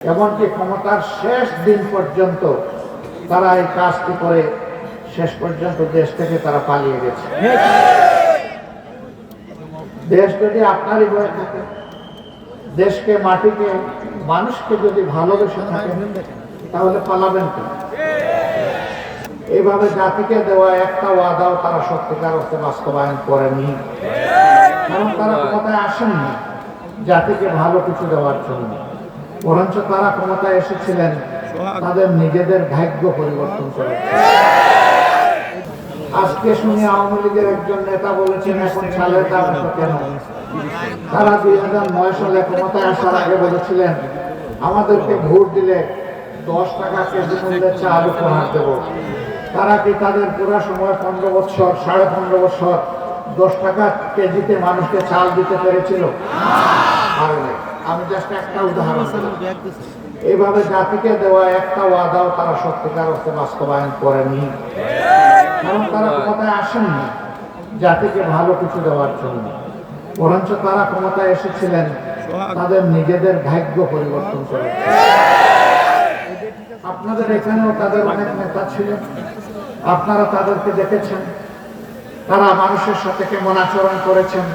এমনকি ক্ষমতার শেষ দিন পর্যন্ত তারা এই কাজটি করে শেষ পর্যন্ত দেশ থেকে তারা পালিয়ে গেছে। দেশ যদি আপনারই হয়ে থাকে, দেশকে, মাটিকে, মানুষকে যদি ভালোবেসে থাকেন, তাহলে পালাবেন কেন? এইভাবে জাতিকে দেওয়া একটা ওয়াদাও তারা সত্যিকার অর্থে বাস্তবায়ন করেনি। কারণ তারা ক্ষমতায় আসেননি জাতিকে ভালো কিছু দেওয়ার জন্য, বরঞ্চ তারা ক্ষমতায় এসেছিলেন তাদের নিজেদের ভাগ্য পরিবর্তন করে। আজকে শুনি আওয়ামী লীগের একজন নেতা বলেছেন এখন চালের দাম এত কেন। তারা 2009 সালে ক্ষমতায় আসার আগে বলেছিলেন আমাদেরকে ভোট দিলে 10 টাকা কেজি মূল্যে চাল উপহার দেব। তারা কি তাদের পুরো সময় 15 বছর, 15.5 বছর 10 টাকা কেজিতে মানুষকে চাল দিতে পেরেছিল? আমি জাস্ট একটা উদাহরণ দিলাম। এইভাবে জাতিকে দেওয়া একটা ওয়াদাও তারা সত্যিকার অর্থে বাস্তবায়ন করেনি। কারণ তারা ক্ষমতায় আসেননি জাতিকে ভালো কিছু দেওয়ার জন্য, বরঞ্চ তারা ক্ষমতায় এসেছিলেন তাদের নিজেদের ভাগ্য পরিবর্তন করে। আপনাদের এখানেও তাদের অনেক নেতা ছিলেন, আপনারা তাদেরকে দেখেছেন তারা মানুষের সাথে কেমন আচরণ করেছেন।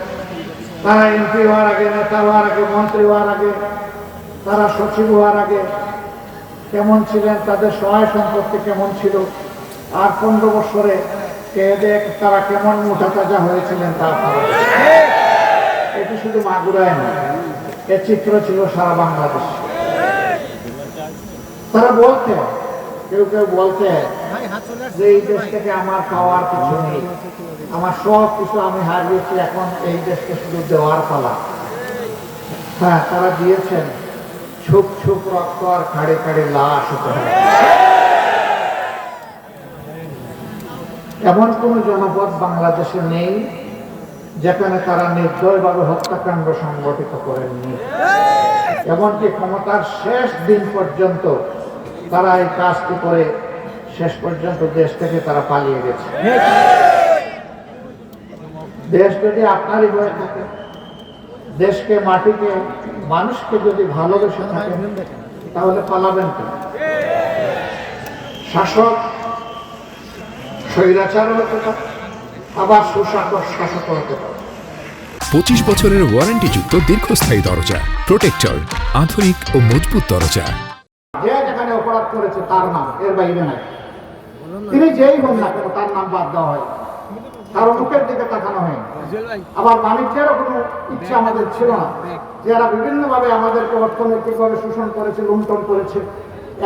তারা এমপি হওয়ার আগে, নেতা হওয়ার আগে, মন্ত্রী হওয়ার আগে, তারা সচিব হওয়ার আগে কেমন ছিলেন, তাদের সহায় সম্পত্তি কেমন ছিল, আর 15 বছরে তারা কেমন মোটা তাজা হয়েছিলেন তা এটি শুধু মাগুরায় না, এর চিত্র ছিল সারা বাংলাদেশ। তারা বলতে, কেউ কেউ বলতে যে এই দেশ থেকে আমার পাওয়ার কিছু নেই, আমার সব কিছু আমি হারিয়েছি, এখন এই দেশকে শুধু দেওয়ার পালা। হ্যাঁ, তারা দিয়েছেন, ছুপ ছুপ রক্ত আর খাড়ে খাড়ে লাশ হতে হয়। এমন কোন জনপদ বাংলাদেশে নেই যেখানে তারা নির্দয়ভাবে হত্যাকাণ্ড সংগঠিত করেননি। এমনকি ক্ষমতার শেষ দিন পর্যন্ত তারা এই কাজটি করে শেষ পর্যন্ত দেশ থেকে তারা পালিয়ে গেছে। দেশ যদি আপনারই হয়ে থাকে, দেশকে, মাটিকে, মানুষকে যদি ভালোবেসে থাকেন, তাহলে পালাবেন কেন? শাসক স্বৈরাচার হতে পারে, আবার সুশাসক শাসক হতে পারে। 25 বছরের ওয়ারেন্টিযুক্ত দীর্ঘস্থায়ী দরজা প্রোটেক্টর, আধুনিক ও মজবুত দরজা। যে যেখানে অপরাধ করেছে তার নাম, এর বাইরে নাই। তিনি যেই হন না কেন তার নাম বাদ দেওয়া হয়, কারো মুখের দিকে তাকানো হয়। আবার বাণিজ্যেরও কোনো ইচ্ছা আমাদের ছিল না। যারা বিভিন্নভাবে আমাদেরকে অর্থনৈতিকভাবে শোষণ করেছে, লুণ্ঠন করেছে,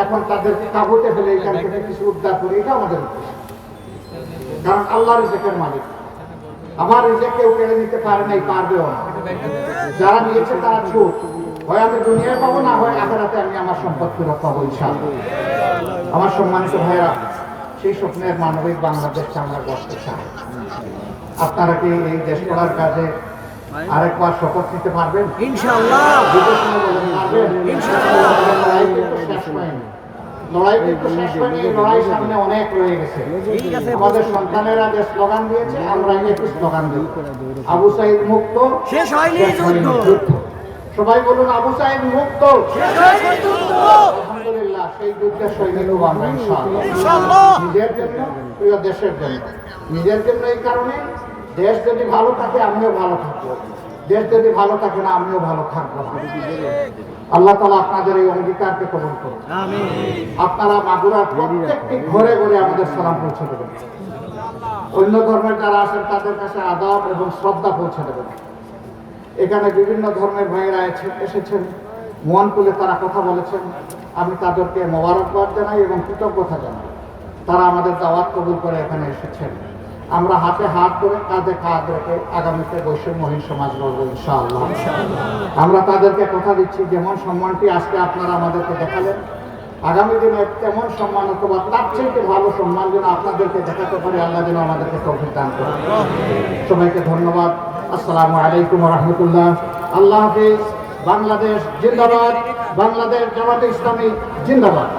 এখন তাদের কাবুতে ফেলে এখান থেকে কিছু উদ্ধার করি, এটা আমাদের উদ্দেশ্য। কারণ আল্লাহ রিজেকের মালিক, আমার রিজেক কেউ কেড়ে নিতে পারে নাই, পারবেও না। যারা নিয়েছে তারা চোখ, হয় আমি দুনিয়ায় পাবো, না হয় আখেরাতে আমি আমার সম্পদ ফেরত পাবো ইনশাআল্লাহ। আমার সম্মানিত ভাইরা, সেই স্বপ্নের মানবিক বাংলাদেশকে আমরা গড়তে চাই। আপনারা কি এই দেশ গড়ার কাজে আরেকবার শপথ নিতে পারবেন? ইনশাআল্লাহ। লড়াই কিন্তু শেষ হয়নি, লড়াই সামনে অনেক রয়ে গেছে। আমাদের সন্তানেরা যে স্লোগান দিয়েছে, আমরা একটু স্লোগান দেব, আবু সাঈদ মুক্ত, শেষ হয়নি যুদ্ধ। সবাই বলুন আবু সাঈদ মুক্ত, শেষ হয়নি যুদ্ধ। আলহামদুলিল্লাহ, সেই যুদ্ধের সৈনিক হব আমরা ইনশাআল্লাহ। নিজের জন্য, প্রিয় দেশের জন্য। নিজের জন্য এই কারণে, দেশ যদি ভালো থাকে আমিও ভালো থাকবো, দেশ যদি ভালো থাকে না আমিও ভালো থাকবো না। আল্লাহ তাআলা আপনাদের এই অঙ্গীকারকে কবুল করুন। আপনারা মাগুরার প্রত্যেকটি ঘরে ঘরে আমাদের সালাম পৌঁছে দেবেন। অন্য ধর্মের যারা আছেন তাদের কাছে আদব এবং শ্রদ্ধা পৌঁছে দেবেন। এখানে বিভিন্ন ধর্মের ভাইয়েরা এসেছেন, মন খুলে তারা কথা বলেছেন। আমি তাদেরকে মোবারকবাদ জানাই এবং কৃতজ্ঞতা জানাই। তারা আমাদের দাওয়াত কবুল করে এখানে এসেছেন। আমরা হাতে হাত ধরে, কাঁধে কাঁধ রেখে আগামীতে বৈষম্যহীন সমাজ গড়ব ইনশাআল্লাহ। আমরা তাদেরকে কথা দিচ্ছি, যেমন সম্মানটি আজকে আপনারা আমাদেরকে দেখালেন, আগামী দিনে তেমন সম্মান অথবা তার চেয়ে ভালো সম্মান যেন আপনাদেরকে দেখাতে পারে, আল্লাহ যেন আমাদেরকে তৌফিক দান করেন। সবাইকে ধন্যবাদ। আসসালামু আলাইকুম ওয়া রাহমাতুল্লাহ। আল্লাহ হাফেজ। বাংলাদেশ জিন্দাবাদ। বাংলাদেশ জামাতে ইসলামী জিন্দাবাদ।